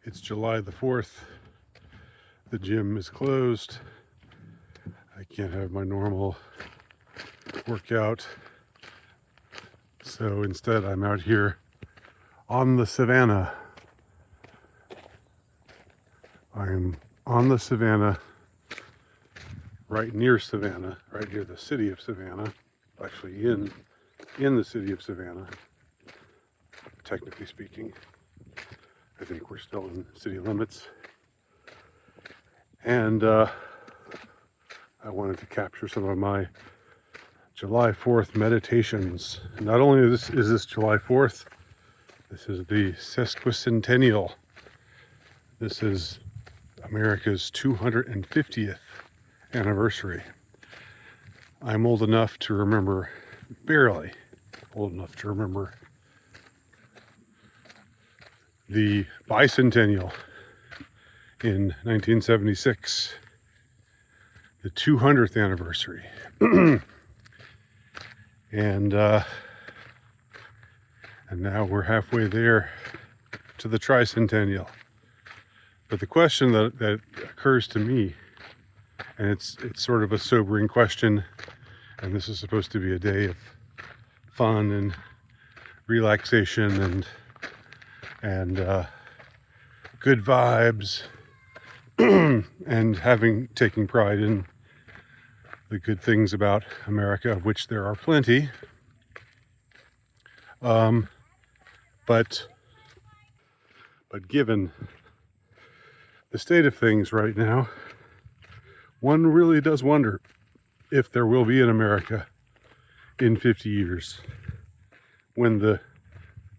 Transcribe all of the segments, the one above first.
It's July the 4th. The gym is closed. I can't have my normal workout. So instead, I'm out here on the savannah. I am on the savannah, right near Savannah, right near the city of Savannah. Actually, in the city of Savannah, technically speaking. I think we're still in city limits. And I wanted to capture some of my July 4th meditations. Not only is this July 4th, this is the sesquicentennial. This is America's 250th anniversary. I'm old enough to remember, barely old enough to remember, the bicentennial in 1976, the 200th anniversary. And now we're halfway there to the tricentennial. But the question that occurs to me, and it's sort of a sobering question, and this is supposed to be a day of fun and relaxation and good vibes, and taking pride in the good things about America, of which there are plenty. But given the state of things right now, one really does wonder if there will be an America in 50 years when the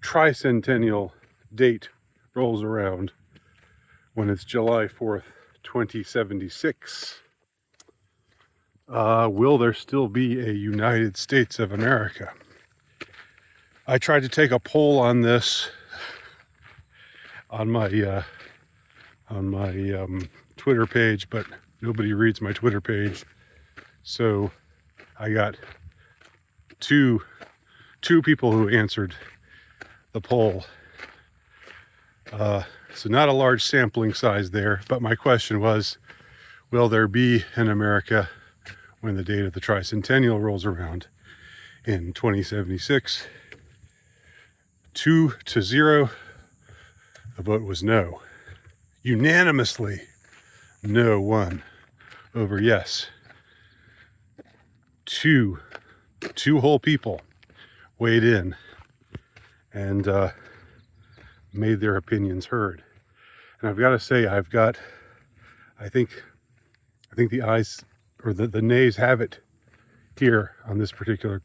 tricentennial date rolls around, when it's July 4th, 2076. Will there still be a United States of America? I tried to take a poll on this on my Twitter page, but nobody reads my Twitter page. So I got two people who answered the poll. So not a large sampling size there, but my question was, will there be an America when the date of the tricentennial rolls around in 2076? 2-0, the vote was no. Unanimously, no won over yes. Two whole people weighed in and made their opinions heard. And I've got to say, I think the ayes or the nays have it here on this particular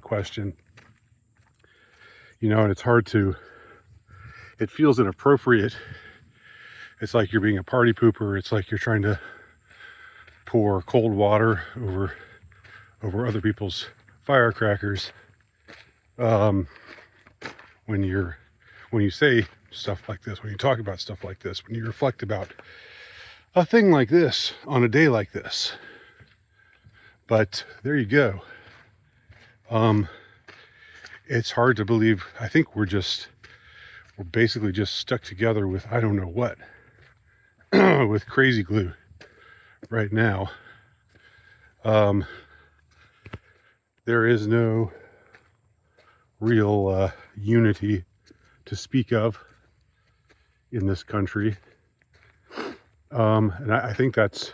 question. You know, and it's hard to, it feels inappropriate. It's like you're being a party pooper. It's like you're trying to pour cold water over other people's firecrackers. When you say stuff like this, when you talk about stuff like this, when you reflect about a thing like this on a day like this. But there you go. It's hard to believe. I think we're basically just stuck together with I don't know what, with crazy glue right now. There is no real unity to speak of in this country. And I think that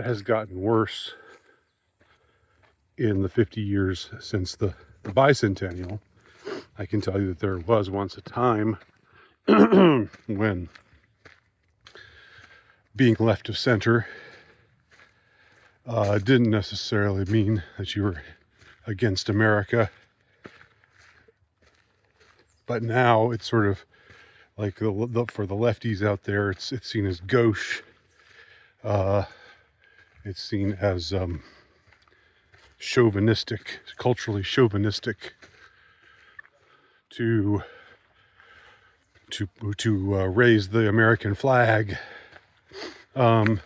has gotten worse in the 50 years since the bicentennial. I can tell you that there was once a time when being left of center didn't necessarily mean that you were against America. But now it's sort of like for the lefties out there, it's seen as gauche. It's seen as chauvinistic, culturally chauvinistic to raise the American flag. And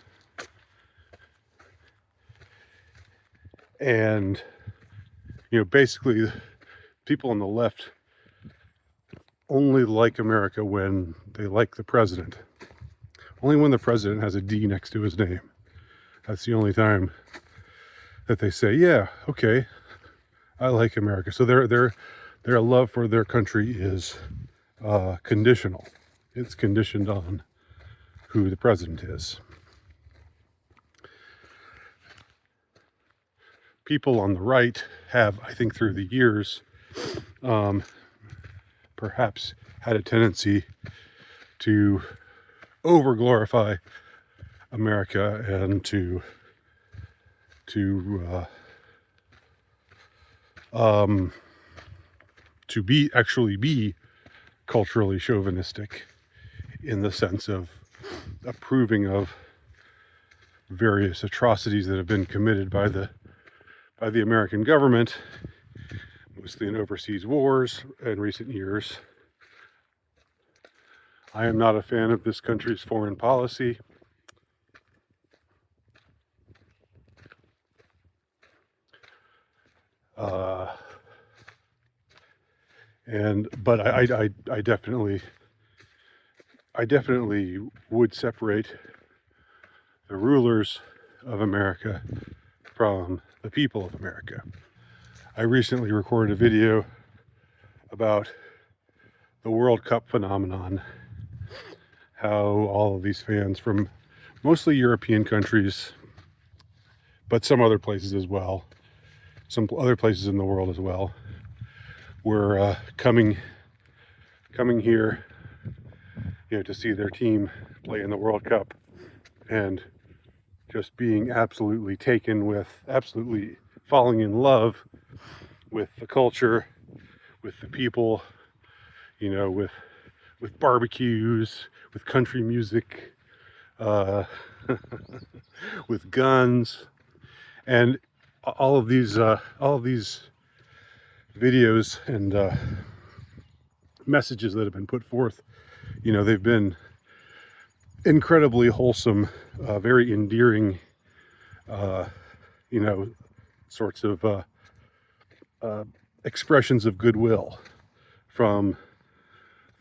basically people on the left only like America when they like the president. Only when the president has a D next to his name. That's the only time that they say, yeah, okay, I like America. So their love for their country is conditional. It's conditioned on who the president is. People on the right have, I think through the years, perhaps had a tendency to over-glorify America and to be culturally chauvinistic in the sense of approving of various atrocities that have been committed by the American government, mostly in overseas wars in recent years. I am not a fan of this country's foreign policy. But I definitely would separate the rulers of America from the people of America. I recently recorded a video about the World Cup phenomenon, how all of these fans from mostly European countries, but some other places as well, some other places in the world as well, were coming here, to see their team play in the World Cup, and just being absolutely taken with, absolutely falling in love with the culture, with the people, with barbecues, with country music, with guns, and all of these videos and messages that have been put forth. They've been incredibly wholesome, very endearing, sorts of expressions of goodwill from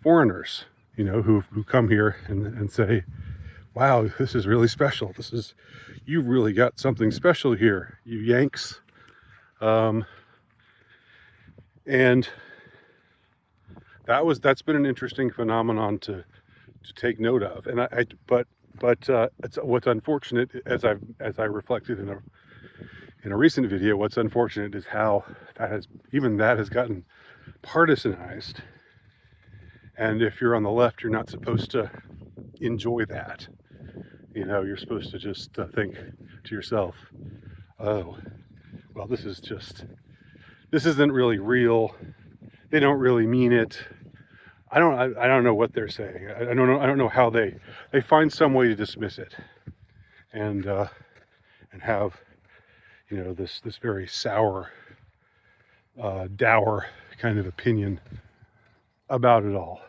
foreigners, who come here and say, wow, this is really special. You've really got something special here, you Yanks. And that's been an interesting phenomenon to take note of. And but it's what's unfortunate, as I reflected in a recent video, what's unfortunate is how that has gotten partisanized. And if you're on the left, you're not supposed to enjoy that. You're supposed to just think to yourself, oh, well, this isn't really real. They don't really mean it. I don't know what they're saying. I don't know how they find some way to dismiss it, and have this very sour, dour kind of opinion about it all.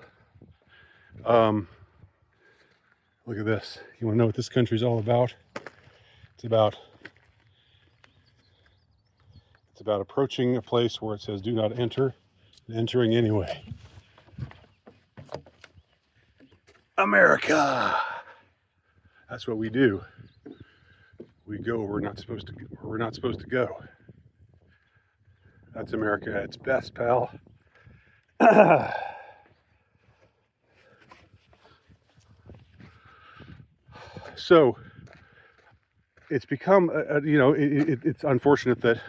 Look at this. You want to know what this country's all about? It's about approaching a place where it says "Do not enter," and entering anyway. America. That's what we do. We go where we're not supposed to go. That's America at its best, pal. So it's become, it's unfortunate that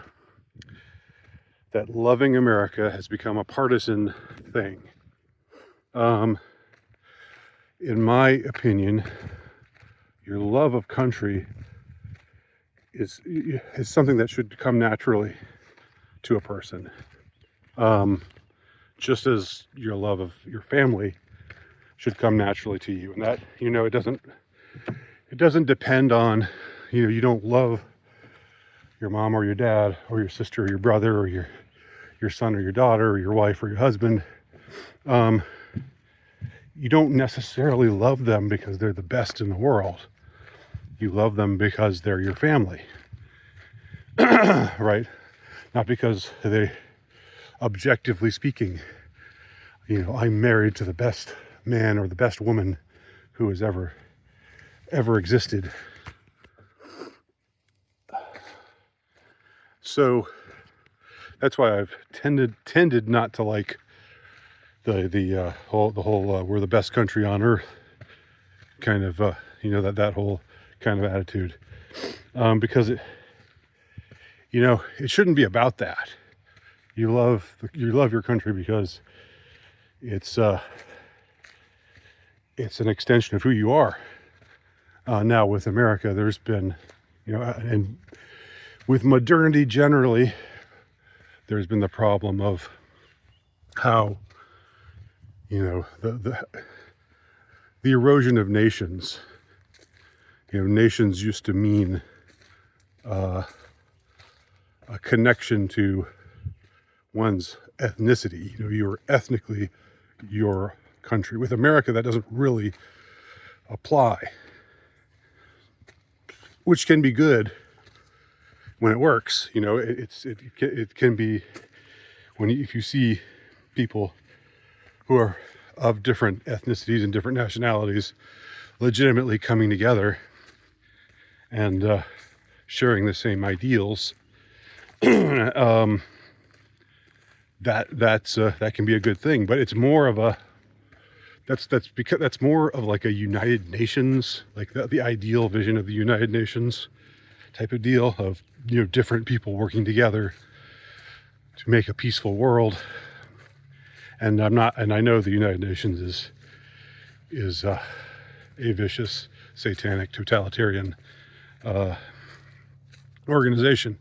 loving America has become a partisan thing. In my opinion, your love of country is something that should come naturally to a person, just as your love of your family should come naturally to you. And that, it doesn't depend on, you don't love your mom or your dad or your sister or your brother or your son or your daughter or your wife or your husband. You don't necessarily love them because they're the best in the world. You love them because they're your family, right? Not because they, objectively speaking, I'm married to the best man or the best woman who has ever existed. So that's why I've tended not to like the whole we're the best country on earth kind of that whole kind of attitude, because it shouldn't be about that. You love your country because it's an extension of who you are. Now with America, there's been, and with modernity generally, there's been the problem of how, the erosion of nations. Nations used to mean a connection to one's ethnicity. You were ethnically your country. With America, that doesn't really apply, which can be good when it works. It can be if you see people who are of different ethnicities and different nationalities legitimately coming together and sharing the same ideals. That can be a good thing, but it's more of a that's more of like a United Nations, like the ideal vision of the United Nations type of deal of different people working together to make a peaceful world. And I know the United Nations is a vicious, satanic, totalitarian organization,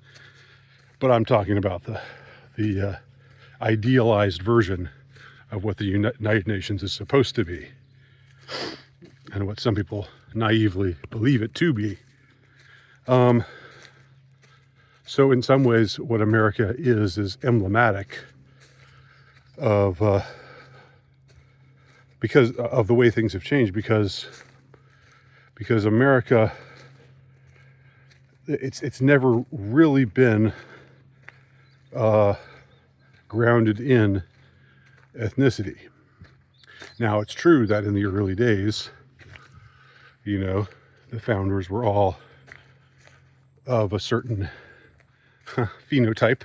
but I'm talking about the idealized version of what the United Nations is supposed to be, and what some people naively believe it to be. So in some ways, what America is emblematic of because of the way things have changed. Because America, it's never really been grounded in ethnicity. Now, it's true that in the early days, the founders were all of a certain phenotype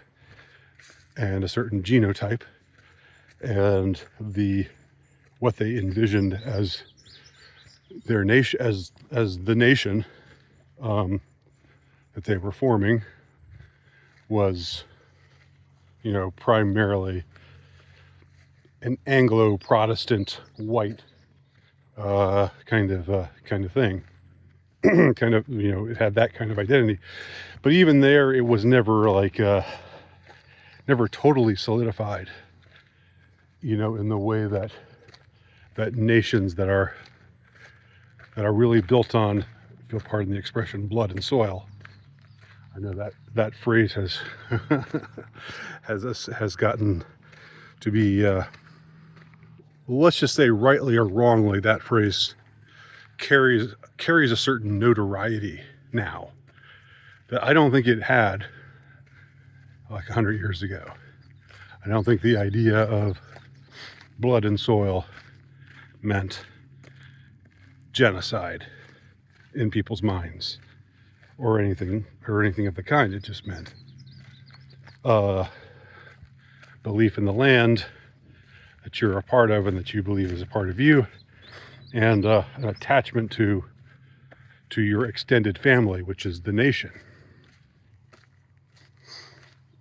and a certain genotype, and what they envisioned as their nation, as the nation that they were forming, was primarily an Anglo-Protestant white kind of thing. It had that kind of identity, but even there, it was never never totally solidified. In the way that nations that are really built on, if you'll pardon the expression, blood and soil. I know that phrase has has gotten to be, let's just say, rightly or wrongly, that phrase carries a certain notoriety now that I don't think it had like 100 years ago. I don't think the idea of blood and soil meant genocide in people's minds or anything of the kind. It just meant belief in the land that you're a part of and that you believe is a part of you, and an attachment to your extended family, which is the nation.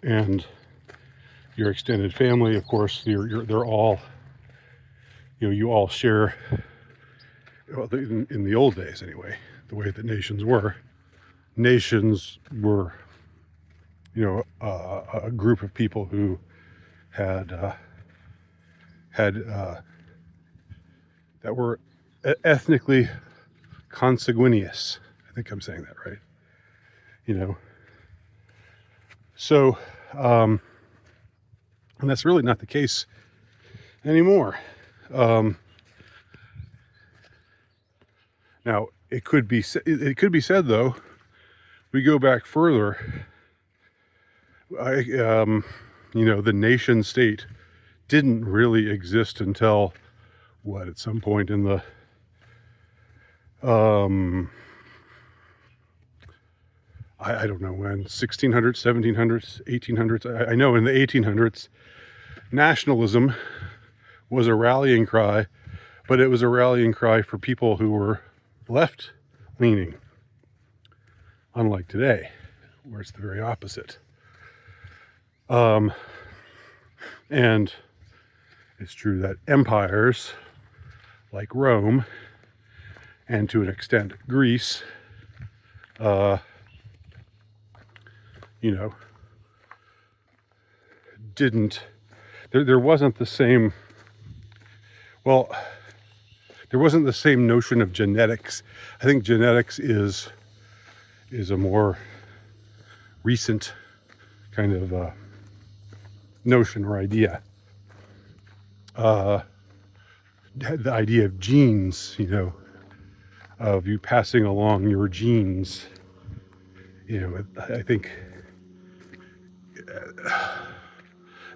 And your extended family, of course, they're all, you all share, well, in the old days anyway, the way that nations were, a group of people who had that were ethnically consanguineous. I think I'm saying that right. So, and that's really not the case anymore. Now, it could be said, though, we go back further. The nation state didn't really exist until at some point in the I don't know when, 1600s, 1700s, 1800s. I know in the 1800s, nationalism was a rallying cry, but it was a rallying cry for people who were left-leaning, unlike today, where it's the very opposite. And it's true that empires like Rome, and to an extent Greece, didn't, there wasn't the same, there wasn't the same notion of genetics. I think genetics is a more recent kind of notion or idea. The idea of genes, of you passing along your genes. I think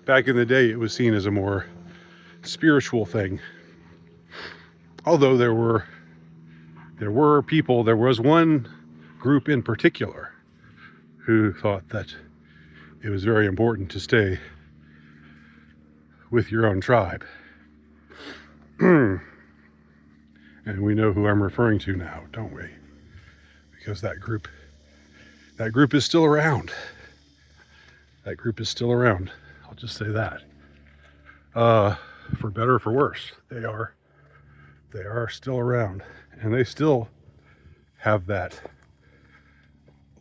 back in the day it was seen as a more spiritual thing. Although there was one group in particular who thought that it was very important to stay with your own tribe. And we know who I'm referring to now, don't we? Because that group is still around. That group is still around. I'll just say that. For better or for worse, they are still around, and they still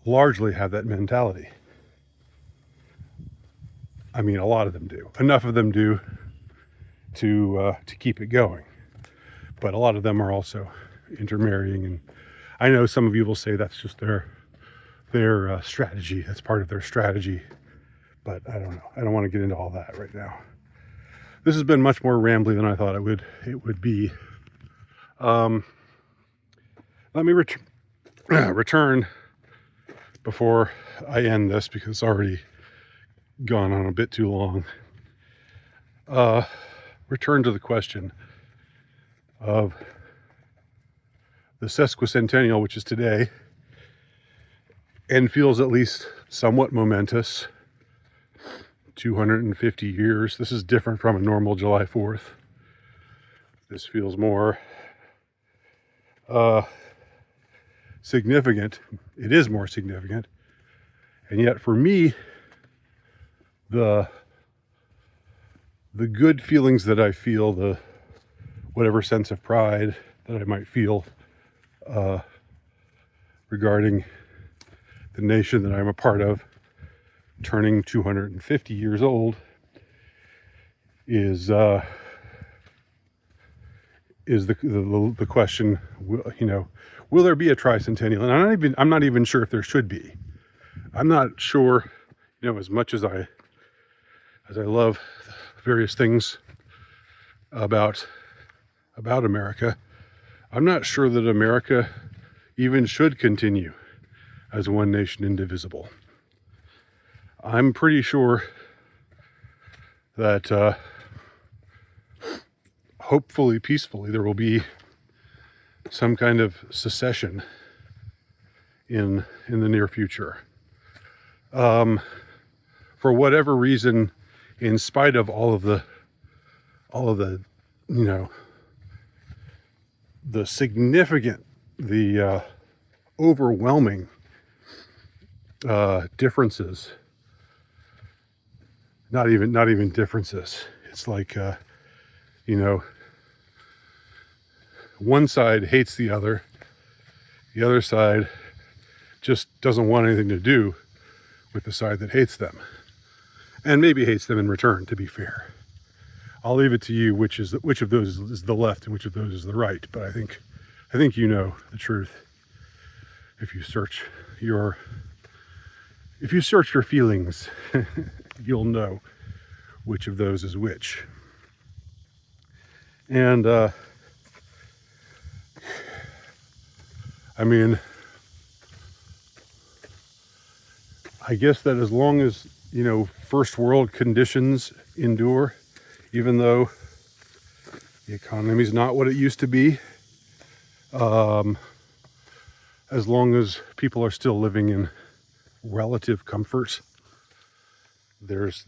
largely have that mentality. I mean, a lot of them do. Enough of them do to keep it going. But a lot of them are also intermarrying, and I know some of you will say that's just their strategy. That's part of their strategy. But I don't know. I don't want to get into all that right now. This has been much more rambly than I thought it would be. Let me return before I end this, because it's already gone on a bit too long. Return to the question of the sesquicentennial, which is today, and feels at least somewhat momentous. 250 years. This is different from a normal July 4th. This feels more significant. It is more significant. And yet for me, the good feelings that I feel, the whatever sense of pride that I might feel regarding the nation that I'm a part of, turning 250 years old, is the question. Will there be a tricentennial? And I'm not even sure if there should be. I'm not sure. As much as I love various things about America, I'm not sure that America even should continue as one nation indivisible. I'm pretty sure that hopefully, peacefully, there will be some kind of secession in the near future. For whatever reason, in spite of all of the the significant, the overwhelming differences. Not even differences. It's like, one side hates the other side just doesn't want anything to do with the side that hates them, and maybe hates them in return. To be fair, I'll leave it to you which of those is the left and which of those is the right. But I think the truth if you search your feelings. You'll know which of those is which. And I guess that as long as first world conditions endure even though the economy is not what it used to be. As long as people are still living in relative comfort, there's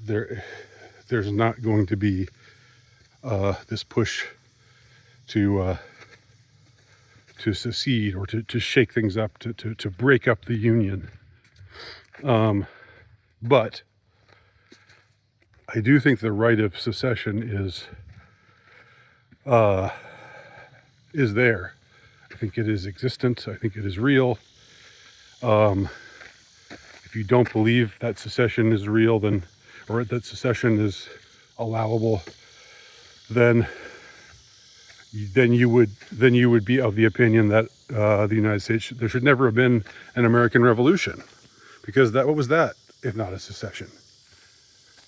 not going to be this push to secede or to shake things up, to break up the Union. But I do think the right of secession is there. I think it is existent. I think it is real. If you don't believe that secession is real, then, or that secession is allowable, then you would be of the opinion that the United States, there should never have been an American Revolution, because what was that if not a secession?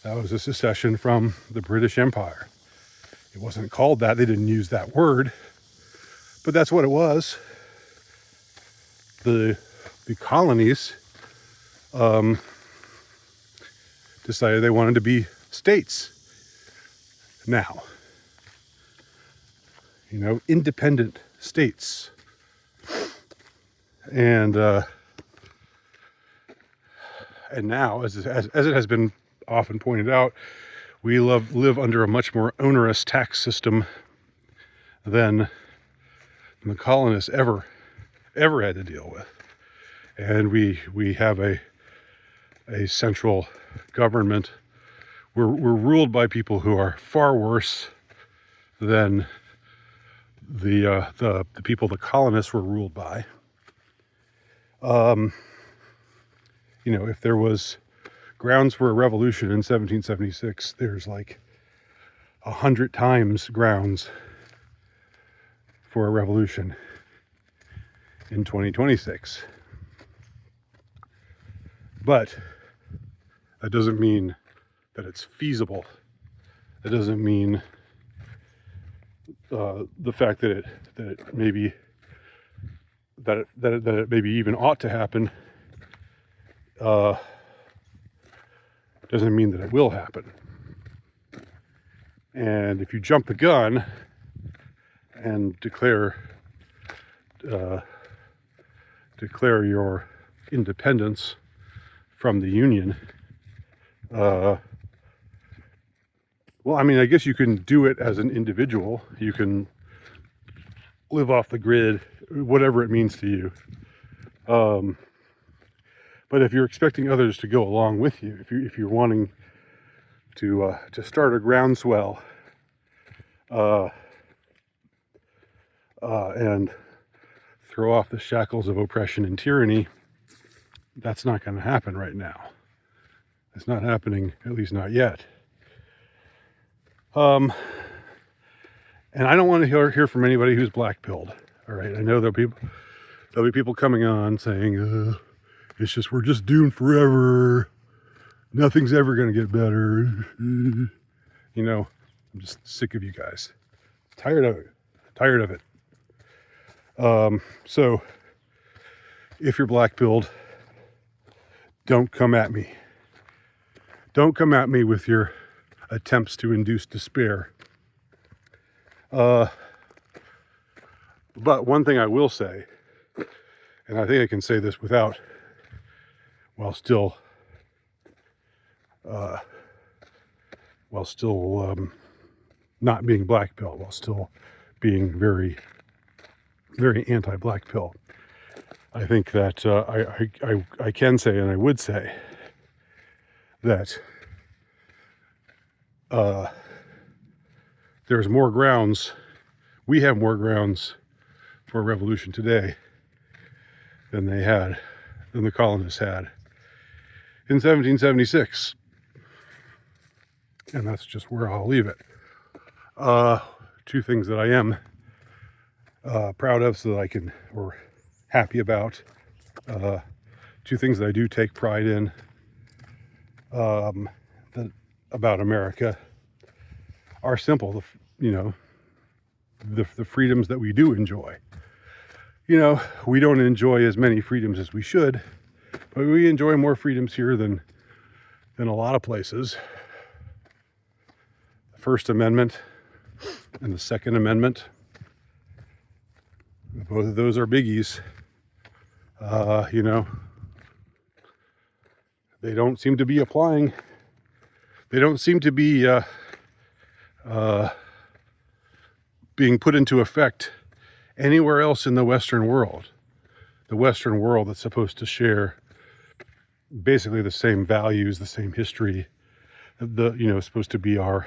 That was a secession from the British Empire. It wasn't called that. They didn't use that word, but that's what it was. The colonies decided they wanted to be states now. Independent states. And now, as it has been often pointed out, we live under a much more onerous tax system than the colonists ever had to deal with. And we have a central government. We're ruled by people who are far worse than the people the colonists were ruled by. If there was grounds for a revolution in 1776, there's like 100 times grounds for a revolution in 2026. But that doesn't mean that it's feasible. That doesn't mean the fact that it maybe even ought to happen doesn't mean that it will happen. And if you jump the gun and declare your independence from the Union, well, I mean, I guess you can do it as an individual. You can live off the grid, whatever it means to you. But if you're expecting others to go along with you, if you're wanting to start a groundswell and throw off the shackles of oppression and tyranny, that's not going to happen right now. It's not happening, at least not yet. And I don't want to hear from anybody who's black-pilled. All right, I know there'll be people coming on saying, we're just doomed forever. Nothing's ever going to get better. I'm just sick of you guys. Tired of it. So if you're black-pilled, don't come at me. Don't come at me with your attempts to induce despair. But one thing I will say, and I think I can say this while still not being black pill, while still being very, very anti-black pill. I think that I can say, and I would say, that there's more grounds, we have more grounds for a revolution today than the colonists had in 1776. And that's just where I'll leave it. Two things that I am proud of, so that I can, or happy about, two things that I do take pride in about America are simple. The freedoms that we do enjoy. We don't enjoy as many freedoms as we should, but we enjoy more freedoms here than a lot of places. First Amendment and the Second Amendment. Both of those are biggies. You know, they don't seem to be applying. They don't seem to be being put into effect anywhere else in the Western world. The Western world that's supposed to share basically the same values, the same history. Supposed to be our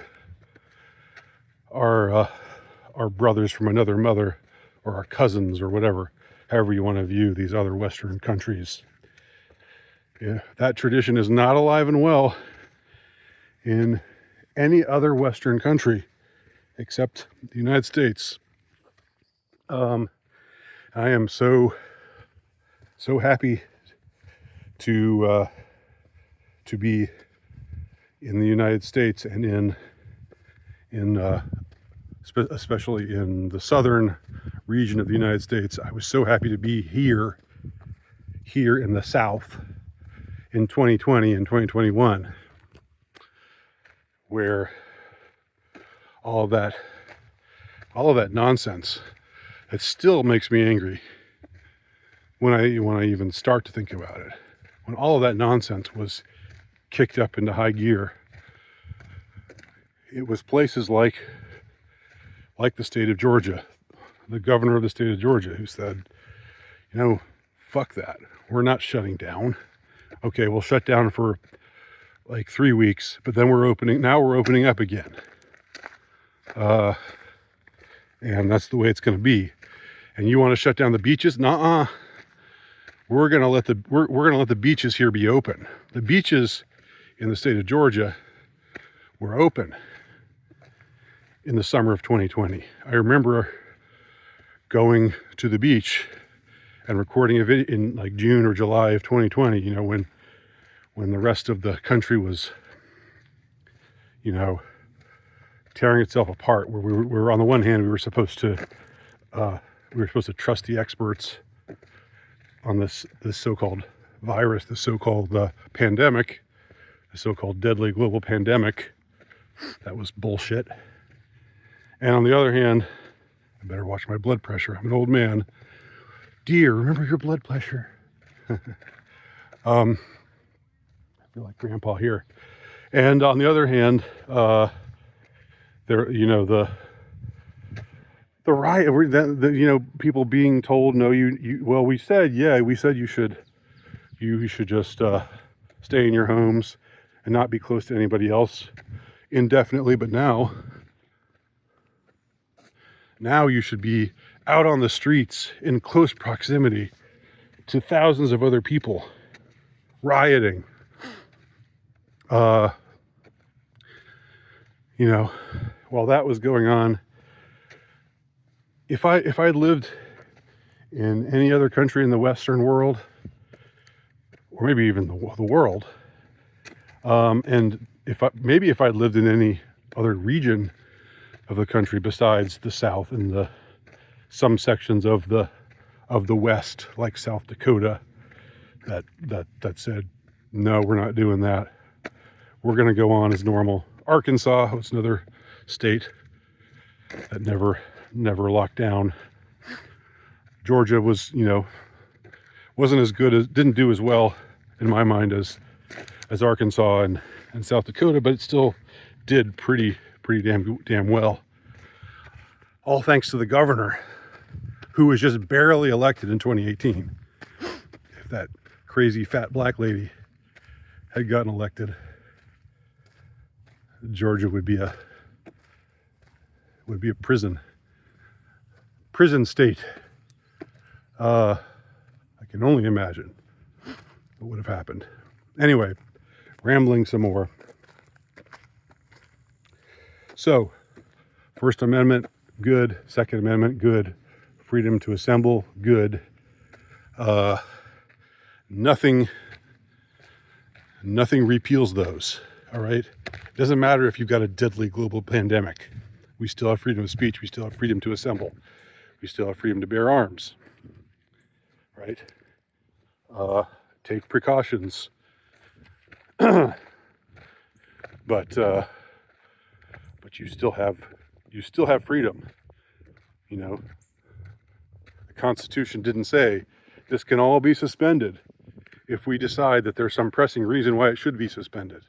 brothers from another mother, or our cousins, or whatever, however you want to view these other Western countries. Yeah, that tradition is not alive and well in any other Western country except the United States. I am so happy to be in the United States, and especially in the southern region of the United States. I was so happy to be here in the South in 2020 and 2021, where all of that nonsense, it still makes me angry when I even start to think about it. When all of that nonsense was kicked up into high gear, it was places like the state of Georgia, the governor of the state of Georgia, who said, fuck that. We're not shutting down. Okay, we'll shut down for like 3 weeks, but then we're opening up again. And that's the way it's going to be. And you want to shut down the beaches? Nuh-uh. We're gonna let the beaches here be open. The beaches in the state of Georgia were open in the summer of 2020. I remember going to the beach and recording a video in like June or July of 2020, when the rest of the country was, tearing itself apart, where we were on the one hand, we were supposed to trust the experts on this so-called virus, the so-called pandemic, the so-called deadly global pandemic. That was bullshit. And on the other hand, I better watch my blood pressure. I'm an old man. Dear, remember your blood pressure. I feel like grandpa here. And on the other hand, the riot, people being told, no, we said you should just stay in your homes and not be close to anybody else indefinitely. But now you should be out on the streets in close proximity to thousands of other people rioting. While that was going on, if I lived in any other country in the Western world, or maybe even the world, and if I lived in any other region of the country besides the South and some sections of the West, like South Dakota, that said, no, we're not doing that. We're going to go on as normal. Arkansas was another state that never locked down. Georgia was, wasn't as good, didn't do as well in my mind as Arkansas and South Dakota, but it still did pretty damn well. All thanks to the governor, who was just barely elected in 2018. If that crazy fat black lady had gotten elected, Georgia would be a prison state. I can only imagine what would have happened. Anyway, rambling some more. So, First Amendment, good. Second Amendment, good. Freedom to assemble, good. Nothing repeals those. All right. It doesn't matter if you've got a deadly global pandemic. We still have freedom of speech. We still have freedom to assemble. We still have freedom to bear arms. Right? Take precautions. But but you still have freedom. You know, the Constitution didn't say this can all be suspended if we decide that there's some pressing reason why it should be suspended.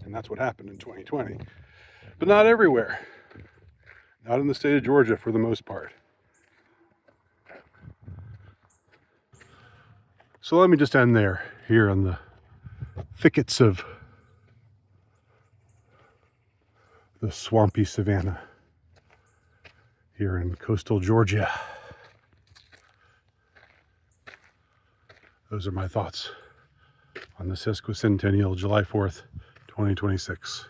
And that's what happened in 2020. But not everywhere. Not in the state of Georgia for the most part. So let me just end there, here on the thickets of the swampy savanna here in coastal Georgia. Those are my thoughts on the sesquicentennial, July 4th, 2026.